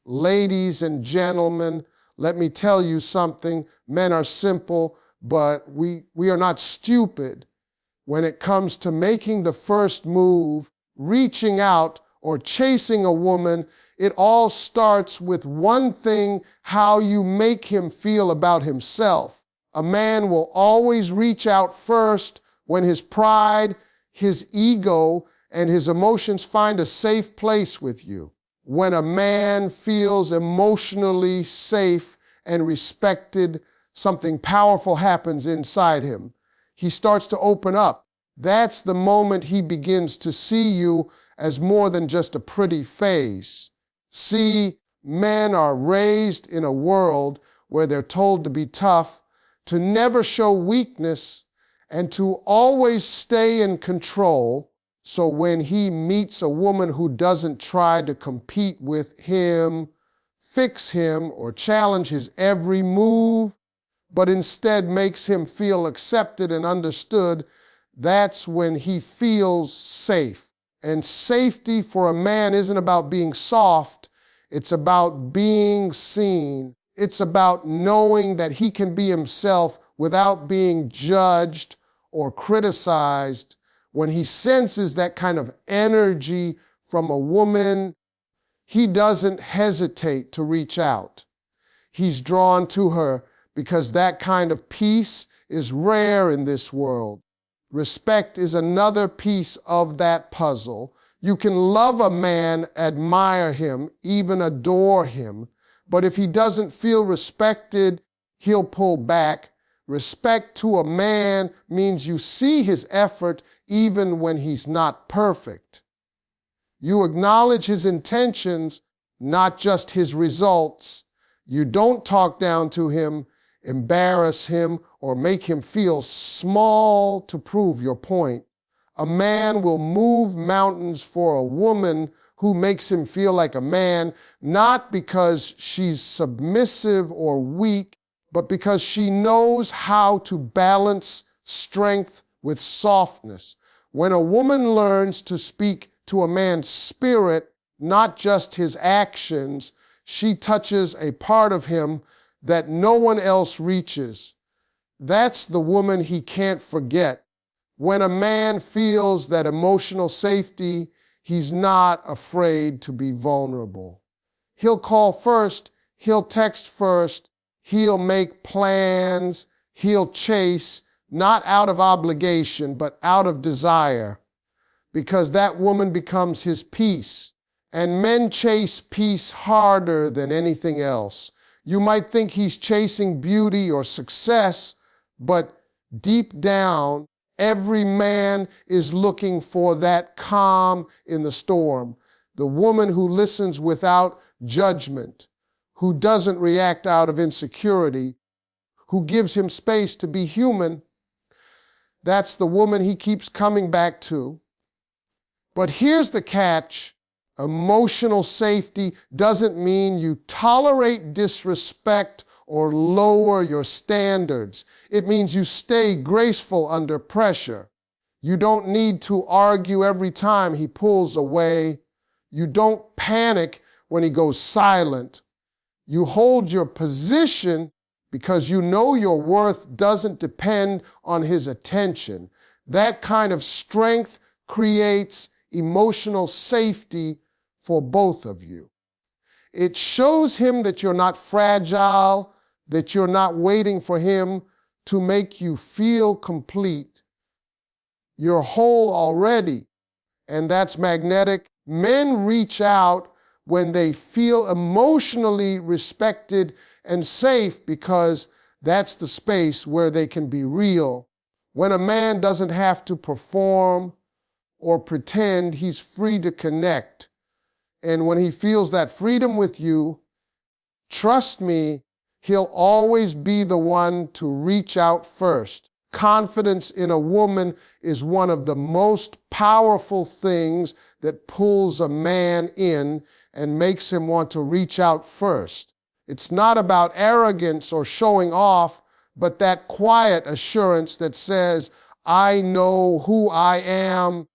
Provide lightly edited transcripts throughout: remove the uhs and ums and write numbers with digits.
Ladies and gentlemen, let me tell you something. Men are simple, but we are not stupid. When it comes to making the first move, reaching out, or chasing a woman, it all starts with one thing: how you make him feel about himself. A man will always reach out first when his pride, his ego, and his emotions find a safe place with you. When a man feels emotionally safe and respected, something powerful happens inside him. He starts to open up. That's the moment he begins to see you as more than just a pretty face. See, men are raised in a world where they're told to be tough, to never show weakness, and to always stay in control. So when he meets a woman who doesn't try to compete with him, fix him, or challenge his every move, but instead makes him feel accepted and understood, that's when he feels safe. And safety for a man isn't about being soft. It's about being seen. It's about knowing that he can be himself without being judged or criticized. When he senses that kind of energy from a woman, he doesn't hesitate to reach out. He's drawn to her because that kind of peace is rare in this world. Respect is another piece of that puzzle. You can love a man, admire him, even adore him, but if he doesn't feel respected, he'll pull back. Respect to a man means you see his effort even when he's not perfect. You acknowledge his intentions, not just his results. You don't talk down to him, embarrass him, or make him feel small to prove your point. A man will move mountains for a woman who makes him feel like a man, not because she's submissive or weak, but because she knows how to balance strength with softness. When a woman learns to speak to a man's spirit, not just his actions, she touches a part of him that no one else reaches. That's the woman he can't forget. When a man feels that emotional safety, he's not afraid to be vulnerable. He'll call first, he'll text first, he'll make plans, he'll chase, not out of obligation, but out of desire, because that woman becomes his peace. And men chase peace harder than anything else. You might think he's chasing beauty or success, but deep down, every man is looking for that calm in the storm. The woman who listens without judgment, who doesn't react out of insecurity, who gives him space to be human, that's the woman he keeps coming back to. But here's the catch. Emotional safety doesn't mean you tolerate disrespect or lower your standards. It means you stay graceful under pressure. You don't need to argue every time he pulls away. You don't panic when he goes silent. You hold your position because you know your worth doesn't depend on his attention. That kind of strength creates emotional safety for both of you. It shows him that you're not fragile, that you're not waiting for him to make you feel complete. You're whole already, and that's magnetic. Men reach out when they feel emotionally respected and safe because that's the space where they can be real. When a man doesn't have to perform or pretend, he's free to connect. And when he feels that freedom with you, trust me, he'll always be the one to reach out first. Confidence in a woman is one of the most powerful things that pulls a man in and makes him want to reach out first. It's not about arrogance or showing off, but that quiet assurance that says, I know who I am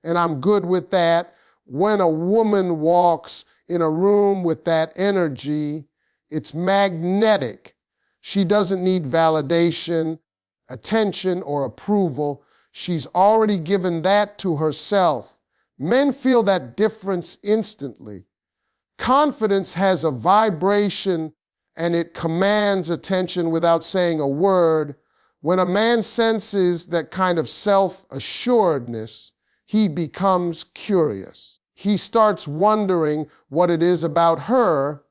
and I'm good with that. When a woman walks in a room with that energy, it's magnetic. She doesn't need validation, attention, or approval. She's already given that to herself. Men feel that difference instantly. Confidence has a vibration and it commands attention without saying a word. When a man senses that kind of self-assuredness, he becomes curious. He starts wondering what it is about her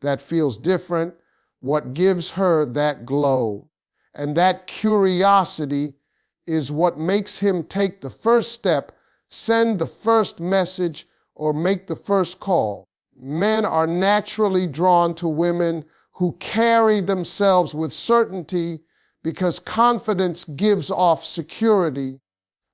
that feels different, what gives her that glow. And that curiosity is what makes him take the first step, send the first message, or make the first call. Men are naturally drawn to women who carry themselves with certainty because confidence gives off security.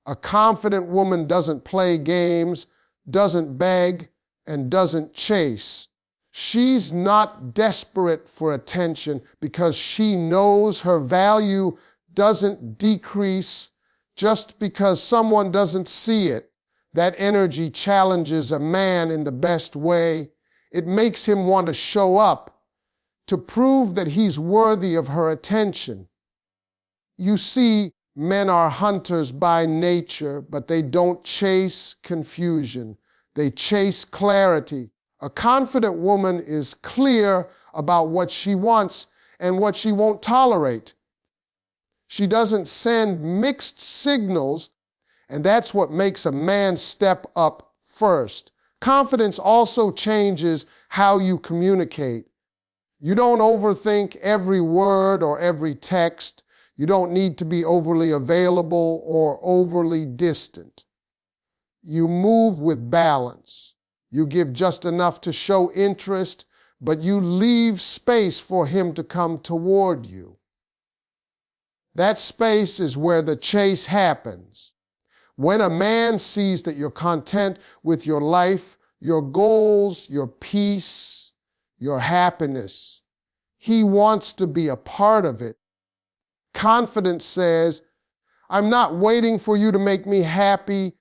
A confident woman doesn't play games, doesn't beg, and doesn't chase. She's not desperate for attention because she knows her value doesn't decrease just because someone doesn't see it. That energy challenges a man in the best way. It makes him want to show up to prove that he's worthy of her attention. You see, men are hunters by nature, but they don't chase confusion. They chase clarity. A confident woman is clear about what she wants and what she won't tolerate. She doesn't send mixed signals, and that's what makes a man step up first. Confidence also changes how you communicate. You don't overthink every word or every text. You don't need to be overly available or overly distant. You move with balance. You give just enough to show interest, but you leave space for him to come toward you. That space is where the chase happens. When a man sees that you're content with your life, your goals, your peace, your happiness, he wants to be a part of it. Confidence says, I'm not waiting for you to make me happy,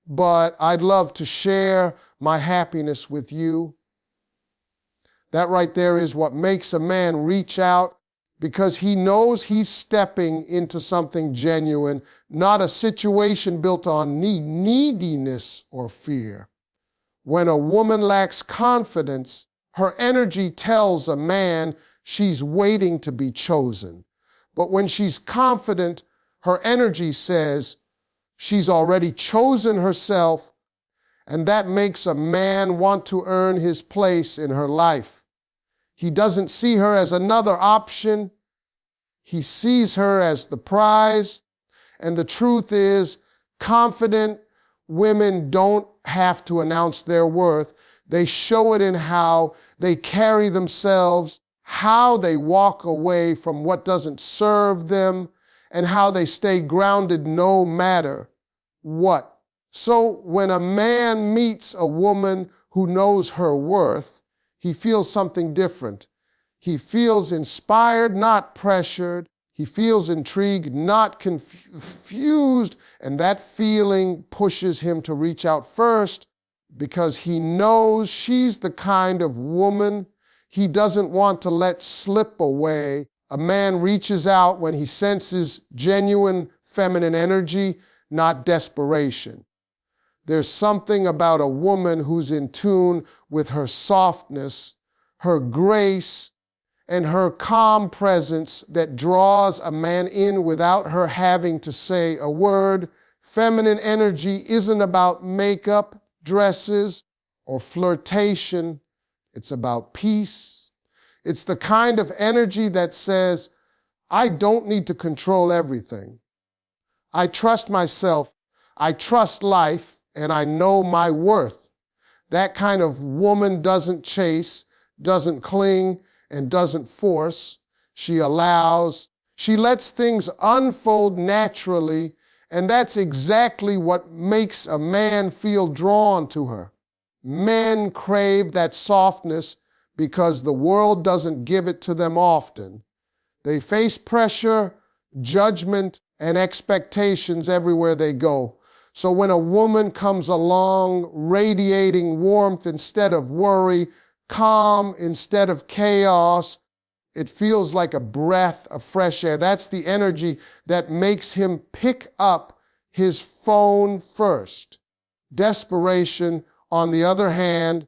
but I'd love to share my happiness with you. That right there is what makes a man reach out, because he knows he's stepping into something genuine, not a situation built on neediness or fear. When a woman lacks confidence, her energy tells a man she's waiting to be chosen. But when she's confident, her energy says she's already chosen herself, and that makes a man want to earn his place in her life. He doesn't see her as another option. He sees her as the prize. And the truth is, confident women don't have to announce their worth. They show it in how they carry themselves, how they walk away from what doesn't serve them, and how they stay grounded no matter what. So when a man meets a woman who knows her worth, he feels something different. He feels inspired, not pressured. He feels intrigued, not confused. And that feeling pushes him to reach out first because he knows she's the kind of woman he doesn't want to let slip away. A man reaches out when he senses genuine feminine energy, not desperation. There's something about a woman who's in tune with her softness, her grace, and her calm presence that draws a man in without her having to say a word. Feminine energy isn't about makeup, dresses, or flirtation. It's about peace. It's the kind of energy that says, I don't need to control everything. I trust myself, I trust life, and I know my worth. That kind of woman doesn't chase, doesn't cling, and doesn't force. She allows. She lets things unfold naturally, and that's exactly what makes a man feel drawn to her. Men crave that softness because the world doesn't give it to them often. They face pressure, judgment, and expectations everywhere they go. So when a woman comes along radiating warmth instead of worry, calm instead of chaos, it feels like a breath of fresh air. That's the energy that makes him pick up his phone first. Desperation, on the other hand,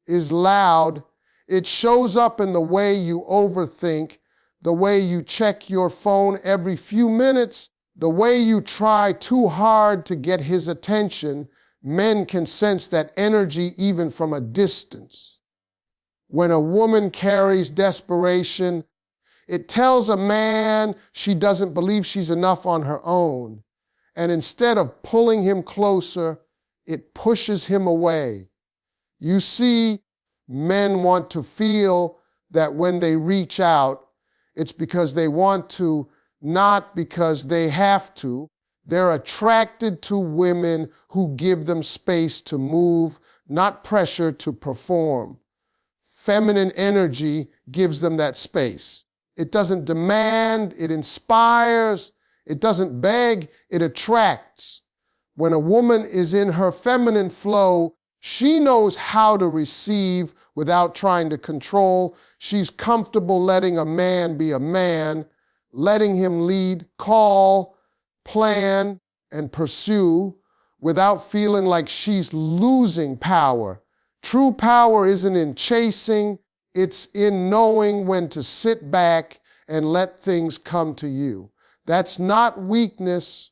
is loud. It shows up in the way you overthink, the way you check your phone every few minutes, the way you try too hard to get his attention. Men can sense that energy even from a distance. When a woman carries desperation, it tells a man she doesn't believe she's enough on her own. And instead of pulling him closer, it pushes him away. You see, men want to feel that when they reach out, it's because they want to, not because they have to. They're attracted to women who give them space to move, not pressure to perform. Feminine energy gives them that space. It doesn't demand, it inspires. It doesn't beg, it attracts. When a woman is in her feminine flow, she knows how to receive without trying to control. She's comfortable letting a man be a man, letting him lead, call, plan, and pursue without feeling like she's losing power. True power isn't in chasing, it's in knowing when to sit back and let things come to you. That's not weakness,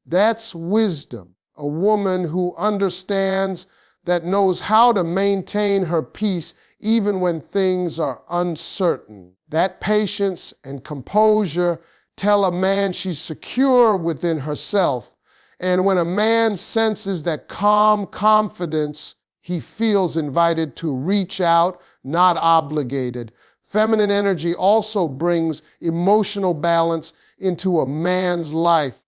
that's wisdom. A woman who understands, that knows how to maintain her peace even when things are uncertain. That patience and composure tell a man she's secure within herself. And when a man senses that calm confidence, he feels invited to reach out, not obligated. Feminine energy also brings emotional balance into a man's life.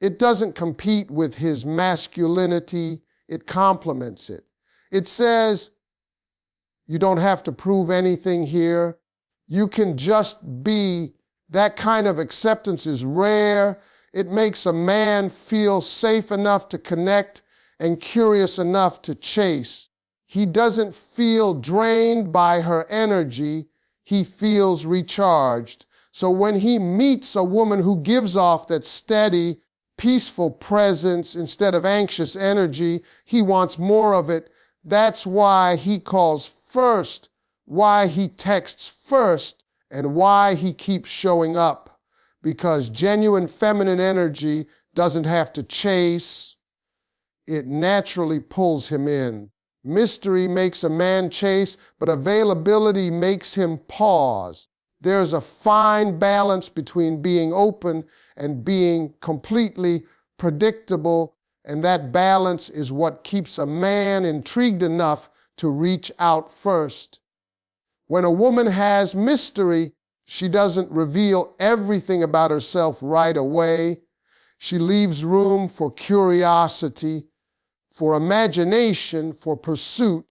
It doesn't compete with his masculinity, it complements it. It says, you don't have to prove anything here. You can just be. That kind of acceptance is rare. It makes a man feel safe enough to connect and curious enough to chase. He doesn't feel drained by her energy. He feels recharged. So when he meets a woman who gives off that steady, peaceful presence instead of anxious energy, he wants more of it. That's why he calls first, why he texts first, and why he keeps showing up. Because genuine feminine energy doesn't have to chase. It naturally pulls him in. Mystery makes a man chase, but availability makes him pause. There's a fine balance between being open and being completely predictable, and that balance is what keeps a man intrigued enough to reach out first. When a woman has mystery, she doesn't reveal everything about herself right away. She leaves room for curiosity, for imagination, for pursuit.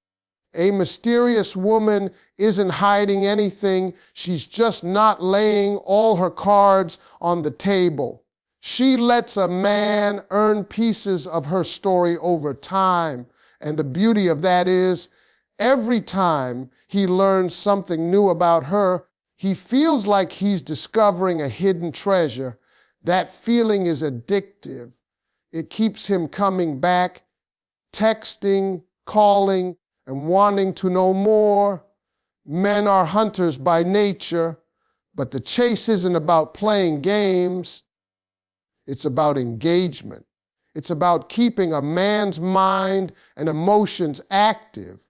A mysterious woman isn't hiding anything. She's just not laying all her cards on the table. She lets a man earn pieces of her story over time. And the beauty of that is, every time he learns something new about her, he feels like he's discovering a hidden treasure. That feeling is addictive. It keeps him coming back, texting, calling, and wanting to know more. Men are hunters by nature, but the chase isn't about playing games. It's about engagement. It's about keeping a man's mind and emotions active.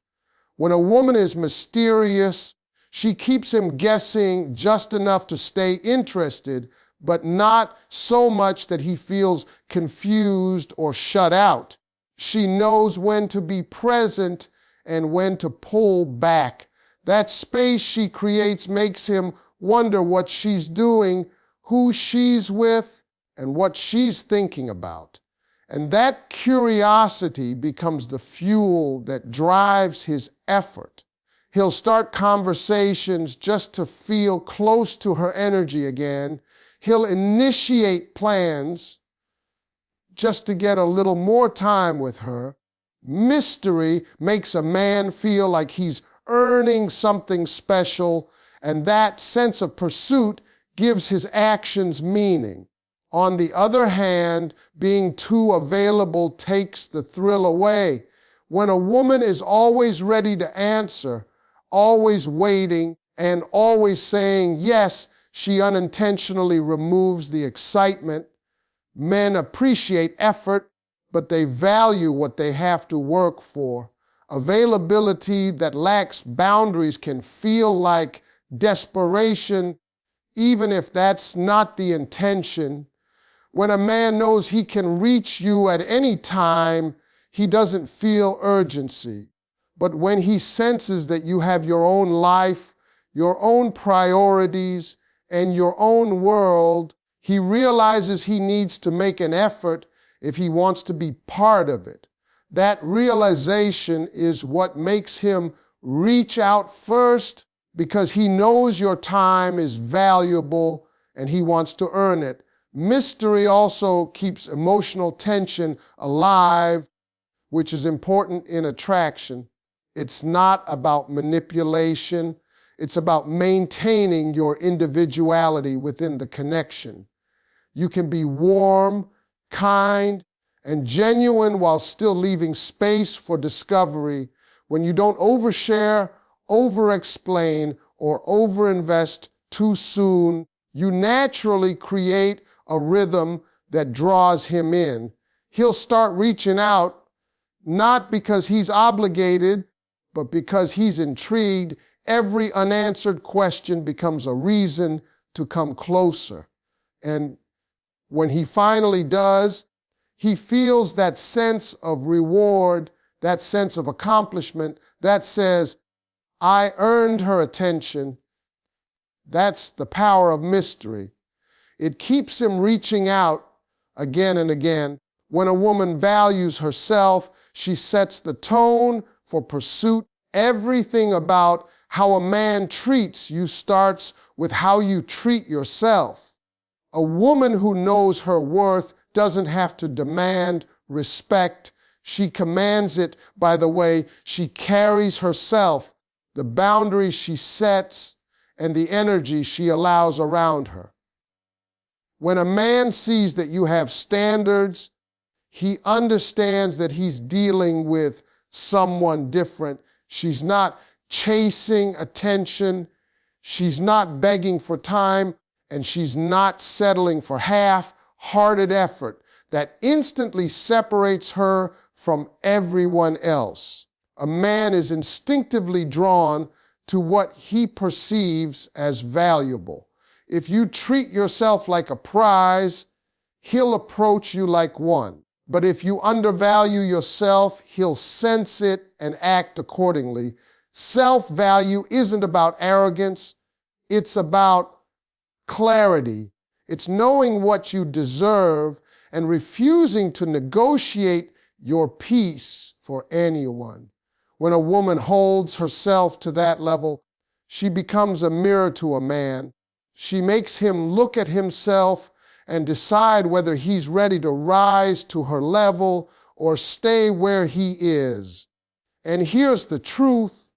When a woman is mysterious, she keeps him guessing just enough to stay interested, but not so much that he feels confused or shut out. She knows when to be present and when to pull back. That space she creates makes him wonder what she's doing, who she's with, and what she's thinking about. And that curiosity becomes the fuel that drives his effort. He'll start conversations just to feel close to her energy again. He'll initiate plans just to get a little more time with her. Mystery makes a man feel like he's earning something special, and that sense of pursuit gives his actions meaning. On the other hand, being too available takes the thrill away. When a woman is always ready to answer, always waiting, and always saying yes, she unintentionally removes the excitement. Men appreciate effort, but they value what they have to work for. Availability that lacks boundaries can feel like desperation, even if that's not the intention. When a man knows he can reach you at any time, he doesn't feel urgency. But when he senses that you have your own life, your own priorities, and your own world, he realizes he needs to make an effort if he wants to be part of it. That realization is what makes him reach out first, because he knows your time is valuable and he wants to earn it. Mystery also keeps emotional tension alive, which is important in attraction. It's not about manipulation. It's about maintaining your individuality within the connection. You can be warm, kind, and genuine while still leaving space for discovery. When you don't overshare, over-explain, or over-invest too soon, you naturally create a rhythm that draws him in. He'll start reaching out, not because he's obligated, but because he's intrigued. Every unanswered question becomes a reason to come closer. And when he finally does, he feels that sense of reward, that sense of accomplishment, that says, I earned her attention. That's the power of mystery. It keeps him reaching out again and again. When a woman values herself, she sets the tone for pursuit. Everything about how a man treats you starts with how you treat yourself. A woman who knows her worth doesn't have to demand respect. She commands it by the way she carries herself, the boundaries she sets, and the energy she allows around her. When a man sees that you have standards, he understands that he's dealing with someone different. She's not chasing attention. She's not begging for time, and she's not settling for half-hearted effort that instantly separates her from everyone else. A man is instinctively drawn to what he perceives as valuable. If you treat yourself like a prize, he'll approach you like one. But if you undervalue yourself, he'll sense it and act accordingly. Self-value isn't about arrogance. It's about clarity. It's knowing what you deserve and refusing to negotiate your peace for anyone. When a woman holds herself to that level, she becomes a mirror to a man. She makes him look at himself and decide whether he's ready to rise to her level or stay where he is. And here's the truth.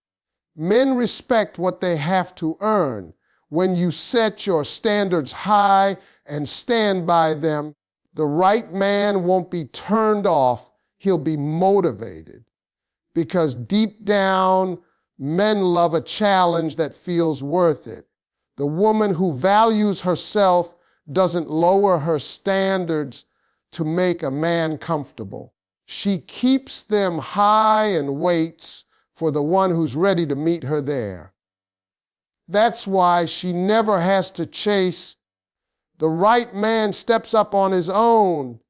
Men respect what they have to earn. When you set your standards high and stand by them, the right man won't be turned off. He'll be motivated. Because deep down, men love a challenge that feels worth it. The woman who values herself doesn't lower her standards to make a man comfortable. She keeps them high and waits for the one who's ready to meet her there. That's why she never has to chase. The right man steps up on his own.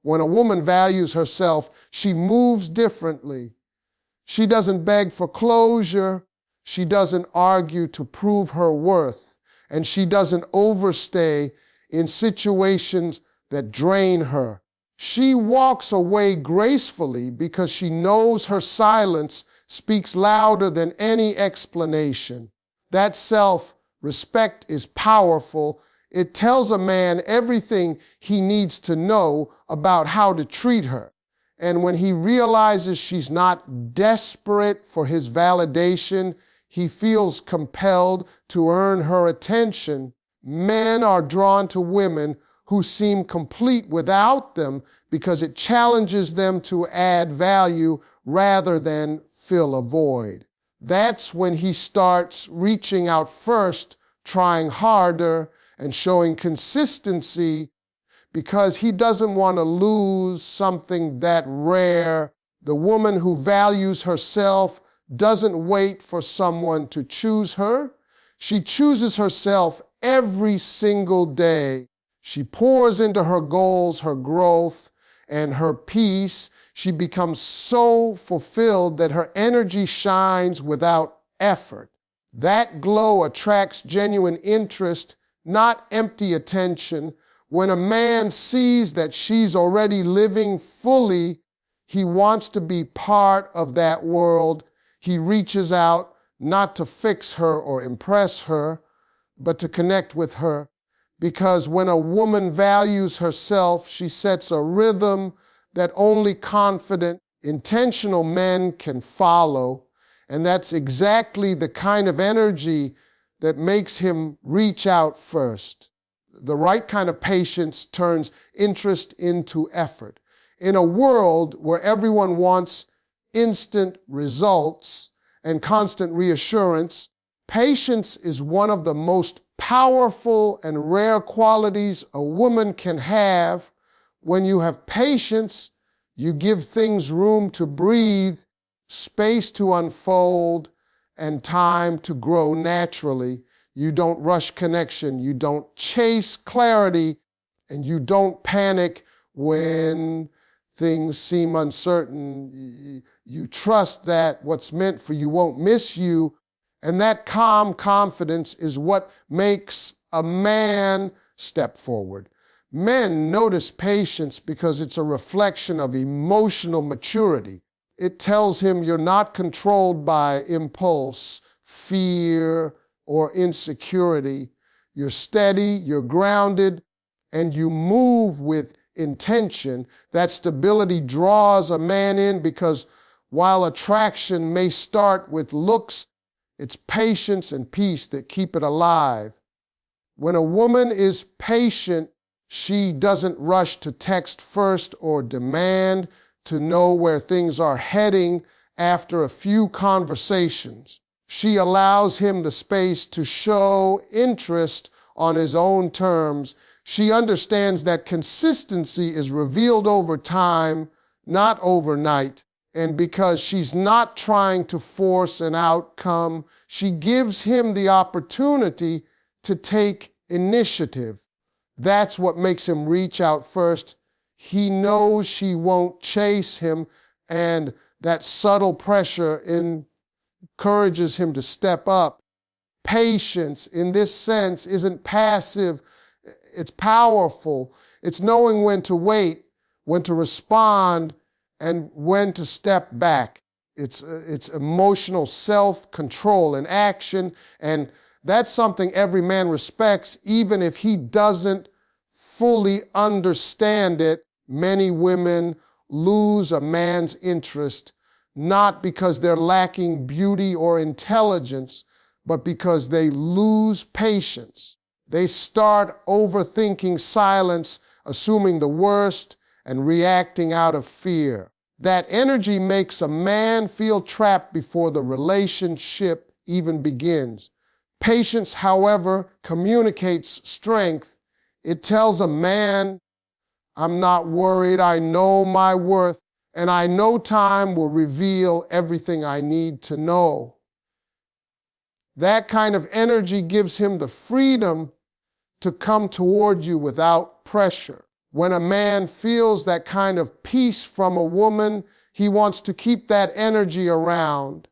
When a woman values herself, she moves differently. She doesn't beg for closure. She doesn't argue to prove her worth. And she doesn't overstay in situations that drain her. She walks away gracefully because she knows her silence speaks louder than any explanation. That self-respect is powerful. It tells a man everything he needs to know about how to treat her. And when he realizes she's not desperate for his validation, he feels compelled to earn her attention. Men are drawn to women who seem complete without them because it challenges them to add value rather than fill a void. That's when he starts reaching out first, trying harder, and showing consistency because he doesn't want to lose something that rare. The woman who values herself doesn't wait for someone to choose her. She chooses herself every single day. She pours into her goals, her growth, and her peace. She becomes so fulfilled that her energy shines without effort. That glow attracts genuine interest, not empty attention. When a man sees that she's already living fully, he wants to be part of that world. He reaches out not to fix her or impress her, but to connect with her. Because when a woman values herself, she sets a rhythm that only confident, intentional men can follow. And that's exactly the kind of energy that makes him reach out first. The right kind of patience turns interest into effort. In a world where everyone wants instant results and constant reassurance, patience is one of the most powerful and rare qualities a woman can have. When you have patience, you give things room to breathe, space to unfold, and time to grow naturally. You don't rush connection, you don't chase clarity, and you don't panic when things seem uncertain. You trust that what's meant for you won't miss you, and that calm confidence is what makes a man step forward. Men notice patience because it's a reflection of emotional maturity. It tells him you're not controlled by impulse, fear, or insecurity. You're steady, you're grounded, and you move with intention. That stability draws a man in because while attraction may start with looks, it's patience and peace that keep it alive. When a woman is patient, she doesn't rush to text first or demand to know where things are heading after a few conversations. She allows him the space to show interest on his own terms. She understands that consistency is revealed over time, not overnight. And because she's not trying to force an outcome, she gives him the opportunity to take initiative. That's what makes him reach out first. He knows she won't chase him, and that subtle pressure encourages him to step up. Patience, in this sense, isn't passive. It's powerful. It's knowing when to wait, when to respond, and when to step back. It's emotional self-control and action, and that's something every man respects, even if he doesn't fully understand it. Many women lose a man's interest, not because they're lacking beauty or intelligence, but because they lose patience. They start overthinking silence, assuming the worst, and reacting out of fear. That energy makes a man feel trapped before the relationship even begins. Patience, however, communicates strength. It tells a man, I'm not worried, I know my worth, and I know time will reveal everything I need to know. That kind of energy gives him the freedom to come toward you without pressure. When a man feels that kind of peace from a woman, he wants to keep that energy around.